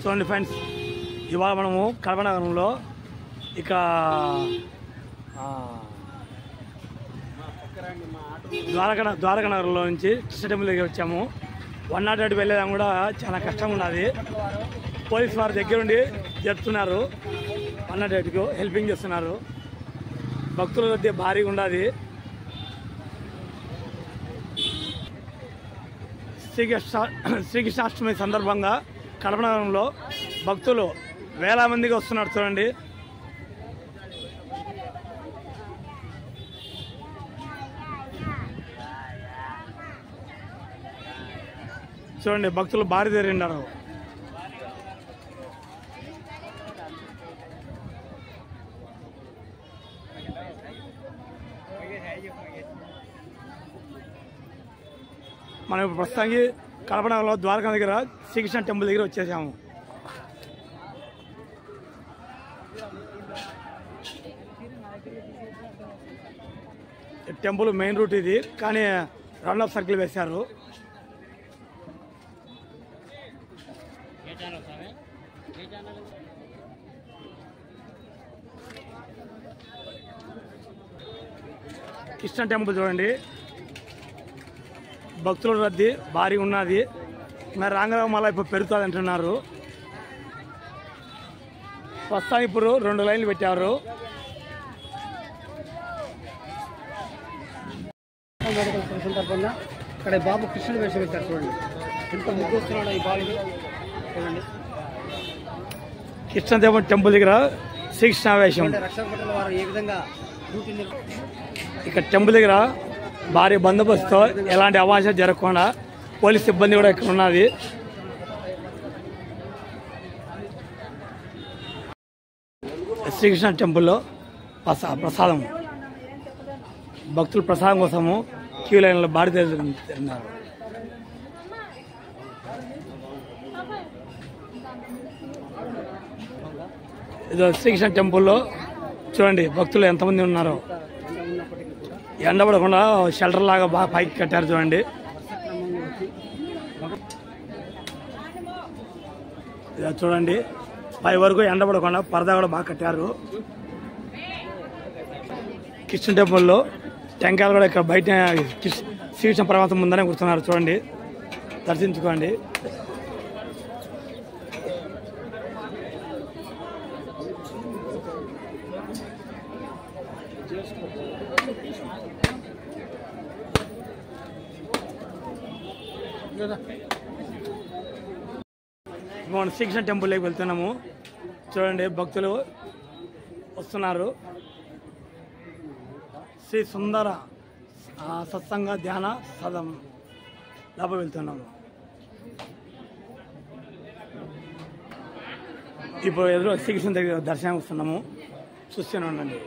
చూడండి ఫ్రెండ్స్, ఇవాళ మనము కడప నగరంలో ఇక ద్వారకా నగరంలో నుంచి కృష్ణ టెంపుల్ దగ్గర వచ్చాము. 108 వెళ్ళేదాం కూడా చాలా కష్టంగా ఉన్నది. పోలీసు వారి దగ్గరుండి జరుపుతున్నారు. 108కు హెల్పింగ్ చేస్తున్నారు. భక్తుల మధ్య భారీగా ఉన్నది. శ్రీకృష్ణాష్టమి సందర్భంగా కడప నగరంలో భక్తులు వేల మందిగా వస్తున్నారు. చూడండి, చూడండి భక్తులు భారీ తిరిగినారు. మనం ఇప్పుడు ప్రస్తుతానికి కడప నగరంలో ద్వారకా దగ్గర శ్రీకృష్ణ టెంపుల్ దగ్గర వచ్చేసాము. టెంపుల్ మెయిన్ రూట్ ఇది, కానీ రౌండ్ ఆఫ్ సర్కిల్ వేశారు. కృష్ణ టెంపుల్ చూడండి, భక్తుల రద్దీ భారీ ఉన్నది. మరి రాంగరావు మళ్ళీ ఇప్పుడు పెరుగుతుంది అంటున్నారు. ప్రస్తుతానికి ఇప్పుడు 2 లైన్లు పెట్టారు. సందర్భంగా ఇక్కడ బాబు కృష్ణుడు వేషం పెట్టారు. చూడండి ఎంత ముగ్గు వస్తున్నాడు ఈ బాలుడు. చూడండి కృష్ణ టెంపుల్ దగ్గర శ్రీకృష్ణ వేషం. రక్షణ పట్ల వారు ఏ విధంగా ఇక్కడ టెంపుల్ దగ్గర భారీ బందోబస్తుతో ఎలాంటి అవాంఛనలు జరగకుండా పోలీస్ సిబ్బంది కూడా ఇక్కడ ఉన్నది. శ్రీకృష్ణ టెంపుల్లో ప్రసాదం, భక్తులు ప్రసాదం కోసము క్యూ లైన్లో భారీ తిన్నారు. ఇది శ్రీకృష్ణ టెంపుల్లో చూడండి భక్తులు ఎంతమంది ఉన్నారో. ఎండబడకుండా షెల్టర్ లాగా బాగా పైకి కట్టారు. చూడండి, చూడండి పై వరకు ఎండబడకుండా పరదా కూడా బాగా కట్టారు. కృష్ణ టెంపుల్లో టెంకాయలు కూడా ఇక్కడ బయట శ్రీకృష్ణ పరమాత్మ ముందరే కూర్చున్నారు. చూడండి, దర్శించుకోండి. మనం శ్రీకృష్ణ టెంపుల్లోకి వెళ్తున్నాము. చూడండి భక్తులు వస్తున్నారు. శ్రీ సుందర సత్సంగ ధ్యాన సదం లోపల వెళ్తున్నాము. ఇప్పుడు ఎదురు శ్రీకృష్ణ దగ్గర దర్శనం వస్తున్నాము. చూస్తూనే ఉండండి.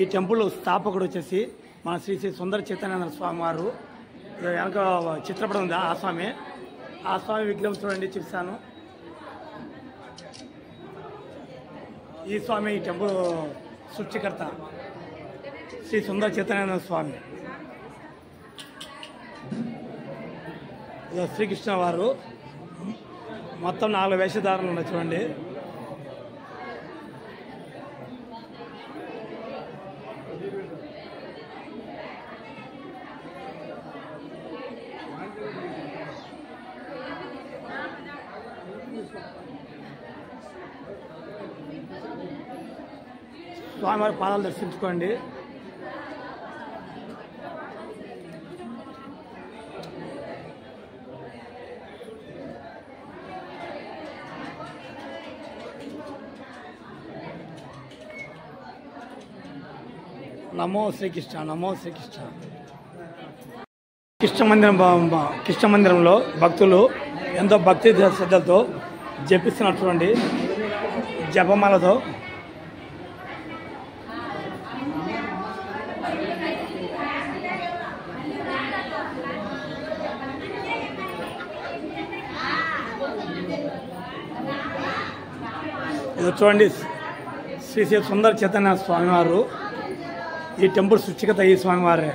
ఈ టెంపుల్ స్థాపకుడు వచ్చేసి మన శ్రీ శ్రీ సుందర చైతన్య స్వామి వారు. వెనక చిత్రపటం ఉంది, ఆ స్వామి విగ్రహం చూడండి, చూపిస్తాను. ఈ స్వామి ఈ టెంపుల్ సృష్టికర్త శ్రీ సుందర చైతన్య స్వామి. శ్రీకృష్ణ వారు మొత్తం 4 వేషధారణలు ఉన్నాయి. చూడండి, స్వామివారి పాదాలు దర్శించుకోండి. నమో శ్రీకృష్ణ, నమో శ్రీకృష్ణ. కృష్ణ మందిరంలో భక్తులు ఎంతో భక్తి శ్రద్ధలతో జపిస్తున్నటువంటి జపమాలతో ఇది చూడండి శ్రీ శ్రీ సుందర చైతన్య స్వామివారు ఈ టెంపుల్ సృష్టికర్త ఈ స్వామివారే.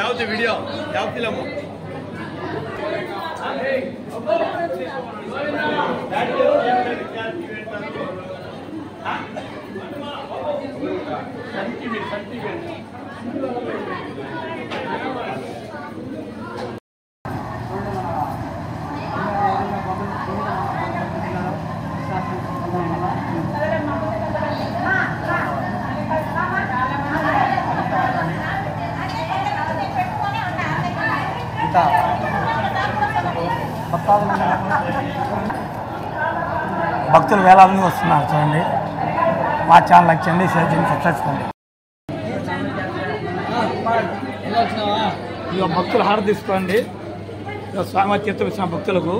ಯಾವ್ದು ವಿಡಿಯೋ ಯಾವ ಫಿಲಮ್ భక్తులు వేలాది వస్తున్నారు చూడండి. మా ఛానల్ లైక్ చేయండి, షేర్ చేయండి, సబ్స్క్రైబ్ చేయండి. ఇక భక్తులు హారతి తీసుకోండి. ఇక స్వామి తీర్థం ఇచ్చిన భక్తులకు